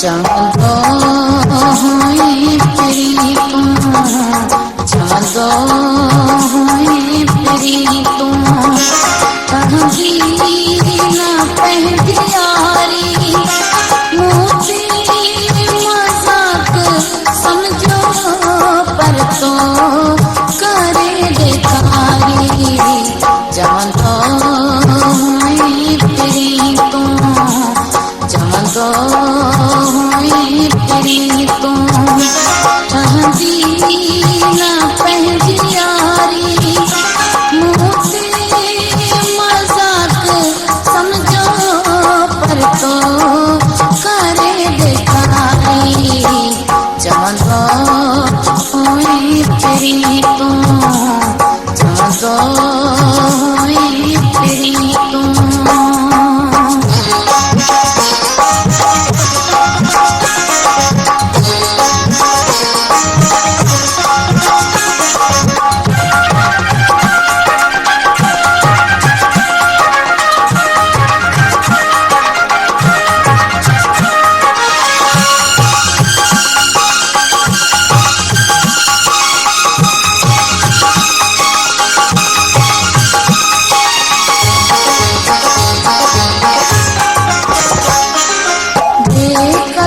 चांदो हुई फिरी तुम, चांदो हुई फिरी तुम, कहीं न पहली यारी, मोती मजाक समझो पर तो करे बेकारी। चांदो हुई फिरी तुम, चांदो हुई फिरी तुम, चांदी न पहली यारी, मोती मजाक समझो पर तो करे बेकारी। चांदो हुई फिरी तुम, चांदो हुई फिरी तुम।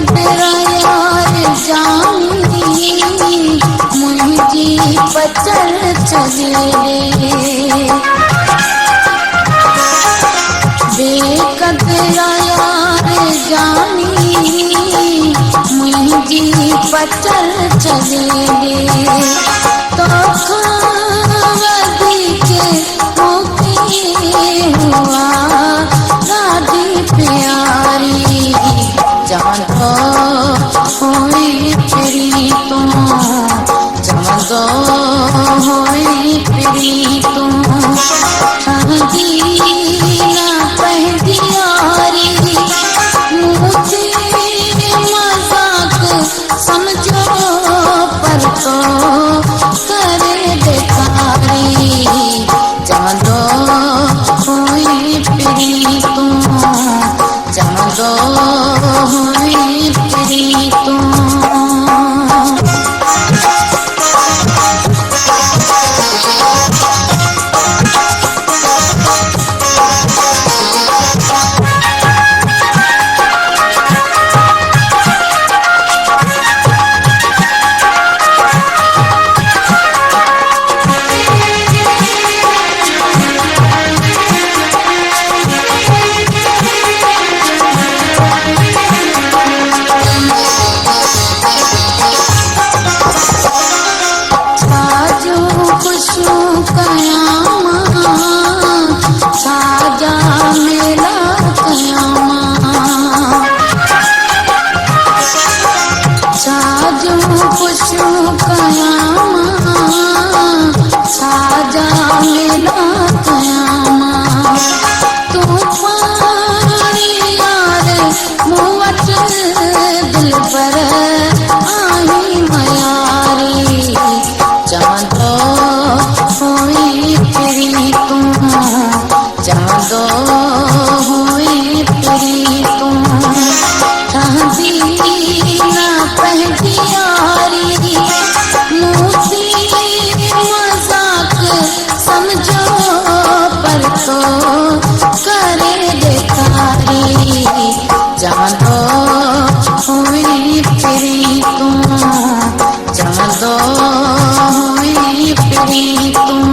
तेरा यार जानी मुझी पचल चले रे, देख तेरा यार जानी मुझी पचल चले रे, तो खावदी के होके हुआ दादी प्यारी। चांदो हुई फिरी तुम, चांदो हुई फिरी तुम, चांदी न पहली यारी, मोती मजाक समझो पर तो करे बेकारी। चांदो हुई फिरी तुम, चांदो हुई फिरी तुम। चांदो हुई फिरी तुम, चांदी न पहली यारी, मोती मजाक समझो पर तो करे बेकारी। चांदो हुई फिरी तुम, चांदो हुई फिरी तुम।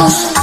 में